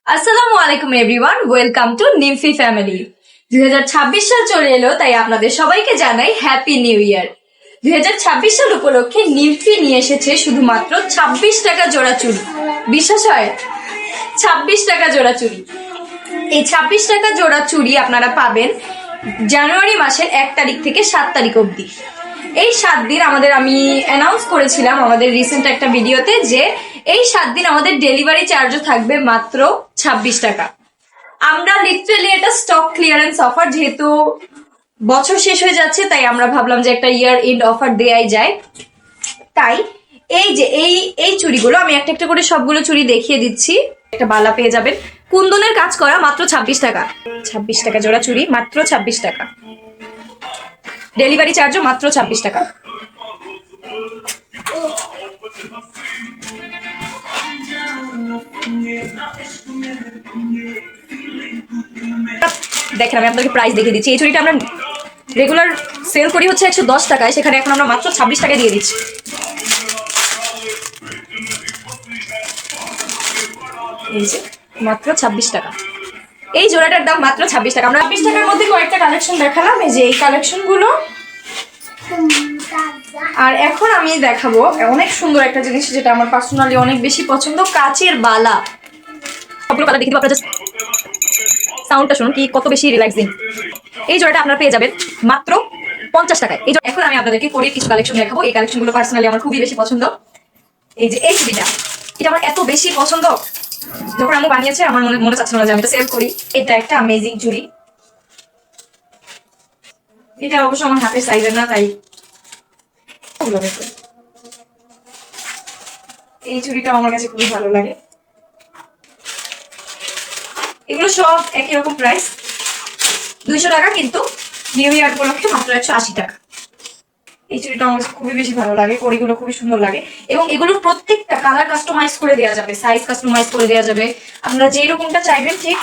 আসসালামু আলাইকুম everyone, welcome to নিমফি family. 2026 সাল চলে এলো, তাই আপনাদের সবাইকে জানাই হ্যাপি নিউ ইয়ার। 2026 সাল উপলক্ষে নিমফি নিয়ে এসেছে শুধুমাত্র 26 টাকা জোড়া চুড়ি। বিশ্বাস হয়? 26 টাকা জোড়া চুড়ি। এই 26 টাকা জোড়া চুড়ি আপনারা পাবেন জানুয়ারি মাসের 1 তারিখ থেকে 7 তারিখ অবধি। এই 7 দিন আমি অ্যানাউন্স করেছিলাম আমাদের রিসেন্ট একটা ভিডিওতে যে এই 7 দিন আমাদের ডেলিভারি চার্জও থাকবে মাত্র 26 টাকা। আমরা লিটারালি এটা স্টক ক্লিয়ারেন্স অফার, যেহেতু বছর শেষ হয়ে যাচ্ছে তাই আমরা ভাবলাম যে একটা ইয়ার এন্ড অফার দেয়াই যায়। তাই এই যে এই চুড়িগুলো আমি একটা একটা করে সবগুলো চুড়ি দেখিয়ে দিচ্ছি। একটা বালা পেয়ে যাবেন কুন্দনের কাজ করা মাত্র 26 টাকা। 26 টাকা জোড়া চুড়ি, মাত্র 26 টাকা। ডেলিভারি চার্জও মাত্র 26 টাকা। দেখেন আমি আপনাকে প্রাইস দেখিয়ে দিচ্ছি। এই চুড়িটা আমরা রেগুলার সেল করি হচ্ছে 110 টাকায়, সেখানে এখন আমরা মাত্র 26 টাকায় দিয়ে দিচ্ছি। এই যে মাত্র 26 টাকা। এই জোড়াটার দাম মাত্র 26 টাকা। আমরা 26 টাকার মধ্যে কয়েকটা কালেকশন দেখালাম, এই যে এই কালেকশন গুলো। আর এখন আমি দেখাবো অনেক সুন্দর একটা জিনিস, যেটা আমার পার্সোনালি অনেক বেশি পছন্দ, কাচের বালা। সবগুলো কালার দেখে দিব, আপনারা জাস্ট সাউন্ডটা শুনুন কি কত বেশি রিল্যাক্সিং। এই জোড়াটা আপনারা পেয়ে যাবেন মাত্র 50 টাকায়। এখন আমি আপনাদেরকে পরে কিছু কালেকশন দেখাবো। এই কালেকশনগুলো পার্সোনালি আমার খুবই বেশি পছন্দ। এই যে এই চুড়িটা, এটা আমার এত বেশি পছন্দ, যখন আমি বানিয়েছে আমার মনে চাচ্ছিল না যে আমি এটা সেল করি। এটা একটা অ্যামেজিং চুড়ি। এটা অবশ্য আমার হাতের সাইজের না, তাই এই চুড়িটা আমার কাছে খুবই ভালো লাগে। এগুলো সব একই রকম প্রাইস, 200 টাকা, কিন্তু নিউ ইয়ার উপলক্ষে মাত্র 180 টাকা। এই চুড়িটা আমার কাছে খুবই বেশি ভালো লাগে, কড়িগুলো খুবই সুন্দর লাগে, এবং এগুলোর প্রত্যেকটা কালার কাস্টমাইজ করে দেওয়া যাবে, সাইজ কাস্টমাইজ করে দেওয়া যাবে। আপনারা যেই রকমটা চাইবেন ঠিক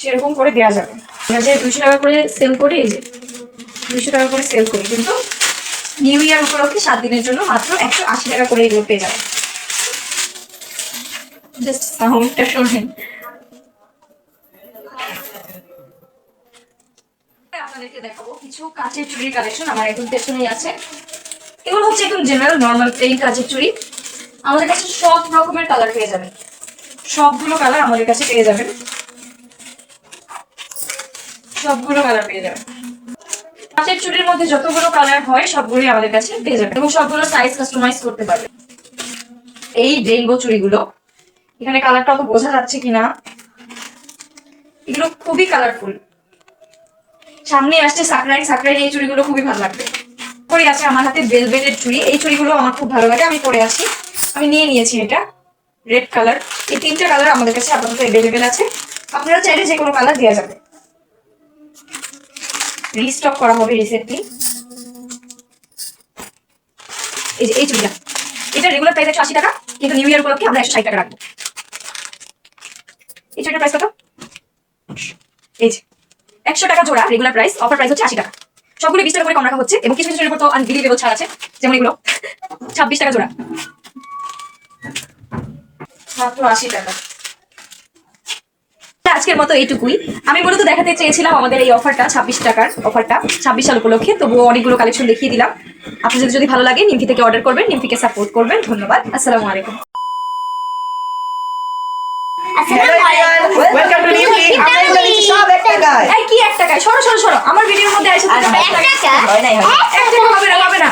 সেরকম করে দেওয়া যাবে। আমরা যে 200 টাকা করে সেল করি, এই যে 200 টাকা করে সেল করি, কিন্তু নিউ ইয়ার উপলক্ষে 7 দিনের জন্য মাত্র 180 টাকা করে এগুলো পেয়ে যাবেন। জাস্ট সাউন্ডটা শুনেন। আপনাদেরকে দেখাবো কিছু কাচের চুড়ির কালেকশন। আমার এখন পেছনেই আছে। এগুলো হচ্ছে একদম জেনারেল নর্মাল প্লেন কাচের চুড়ি। আমাদের কাছে সব রকমের কালার পেয়ে যাবেন, সবগুলো কালার আমাদের কাছে পেয়ে যাবেন, সবগুলো কালার পেয়ে যাবেন। কাচের চুড়ির মধ্যে যতগুলো কালার হয় সবগুলোই আমাদের কাছে পেয়ে যাবেন, এবং সবগুলো সাইজ কাস্টমাইজ করতে পারবেন। এই রেইনবো চুড়িগুলো, এখানে কালারটা অত বোঝা যাচ্ছে কিনা, এগুলো খুবই কালারফুল। সামনে আসছে সাকরাই, এই চুড়িগুলো খুবই ভালো লাগবে। পরে আছে আমার হাতে ভেলভেটের চুড়ি। এই চুড়িগুলো আমার খুব ভালো লাগে, আমি পরে আছি, আমি নিয়ে নিয়েছি এটা রেড কালার। এই 3টে কালার আমাদের কাছে আপাতত অ্যাভেলেবেল আছে, আপনারা চাইলে যে কোনো কালার দেওয়া যাবে। রিস্টক করা হবে রিসেন্টলি। এই যে এই চুড়িটা, এটা রেগুলার প্রাইস 180 টাকা, কিন্তু নিউ ইয়ার উপলক্ষে আমরা 160 টাকা রাখবো। এই চুড়িটার প্রাইস কত? এই যে 100 টাকা জোড়া রেগুলার প্রাইস, অফার প্রাইস হচ্ছে 80 টাকা। সবগুলো 20 টাকা করে কম রাখা হচ্ছে, এবং কিছু কিছু তো আনবিলিভেবল ছাড় আছে, যেমন এগুলো 26 টাকা জোড়া, মাত্র 80 টাকা। আজকের মতো এইটুকুই। আমি মূলত দেখাতে চেয়েছিলাম আমাদের এই অফারটা, 26 টাকার অফারটা 26 সাল উপলক্ষে। তবুও অনেকগুলো কালেকশন দেখিয়ে দিলাম। আপনাদের যদি ভালো লাগে নিমফি থেকে অর্ডার করবেন, নিমফিকে সাপোর্ট করবেন। ধন্যবাদ, আসসালামু আলাইকুম। ওয়েলকাম টু নিমফি। আমরা এগুলো নিচ্ছি সব 1 টাকায়। এই কি 1 টাকায়? সরো সরো সরো, আমার ভিডিওর মধ্যে এসে 1 টাকা হবে না, হবে না।